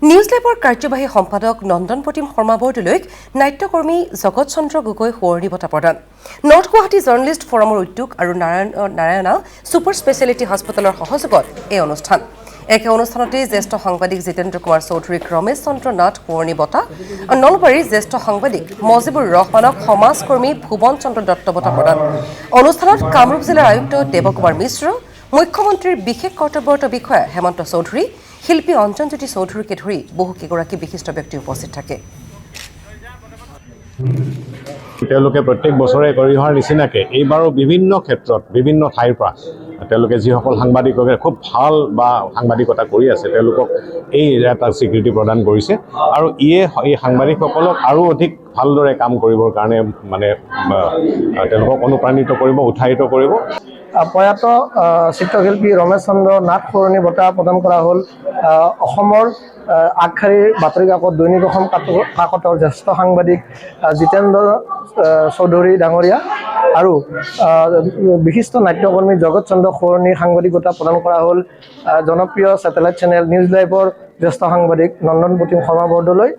News লাইভৰ কাৰ্যবাহী সম্পাদক নন্দন প্ৰতিম শৰ্মা বৰদলৈক নাট্যকৰ্মী জগত চন্দ্ৰ গগৈ সোঁৱৰণী বঁটা প্ৰদান। নৰ্থ গুৱাহাটী জাৰ্নেলিষ্ট ফৰামৰ উদ্যোগ আৰু নাৰায়ণা ছুপাৰ স্পেচিয়েলিটি হস্পিটেলৰ সহযোগত এই অনুষ্ঠান। একে অনুষ্ঠানতে জ্যেষ্ঠ সাংবাদিক জিতেন্দ্ৰ কুমাৰ চৌধুৰীক ৰমেশ চন্দ্ৰ নাথ সোঁৱৰণী বঁটা আৰু নলবাৰীৰ জ্যেষ্ঠ সাংবাদিক মজিবুৰ ৰহমানক সমাজকৰ্মী ভুৱন চন্দ্ৰ দত্ত বঁটা প্ৰদান। অনুষ্ঠানত কামৰূপ জিলাৰ আয়ুক্ত দেৱকুমাৰ মিশ্ৰ, মুখ্যমন্ত্ৰীৰ বিশেষ কৰ্তব্যৰত বিষয়া হেমন্ত চৌধুৰী, শিল্পী অঞ্জনজ্যোতি চৌধুৰীকে ধৰি বহুকেইগৰাকী বিশিষ্ট ব্যক্তি উপস্থিত থাকে। তেওঁলোকে প্ৰত্যেক বছৰে কৰি অহাৰ নিচিনাকৈ এইবাৰো বিভিন্ন ক্ষেত্ৰত বিভিন্ন ঠাইৰ পৰা তেওঁলোকে যিসকল সাংবাদিককে খুব ভাল বা সাংবাদিকতা কৰি আছে তেওঁলোকক এই এটা স্বীকৃতি প্ৰদান কৰিছে আৰু ইয়ে এই সাংবাদিকসকলক আৰু অধিক ভালদৰে কাম কৰিবৰ কাৰণে মানে তেওঁলোকক অনুপ্ৰাণিত কৰিব, উৎসাহিত কৰিব। প্ৰয়াত চিত্ৰশিল্পী ৰমেশ চন্দ্ৰ নাথ সোঁৱৰণী বঁটা প্ৰদান কৰা হ'ল অসমৰ আগশাৰীৰ বাতৰি কাকত দৈনিক অসম কাকতৰ জ্যেষ্ঠ সাংবাদিক জিতেন্দ্ৰ চৌধুৰী ডাঙৰীয়া আৰু বিশিষ্ট নাট্যকৰ্মী জগত চন্দ্ৰ সোঁৱৰণী সাংবাদিক বঁটা প্ৰদান কৰা হ'ল জনপ্ৰিয় ছেটেলাইট চেনেল নিউজ লাইভৰ জ্যেষ্ঠ সাংবাদিক নন্দন প্ৰতিম শৰ্মা বৰদলৈ।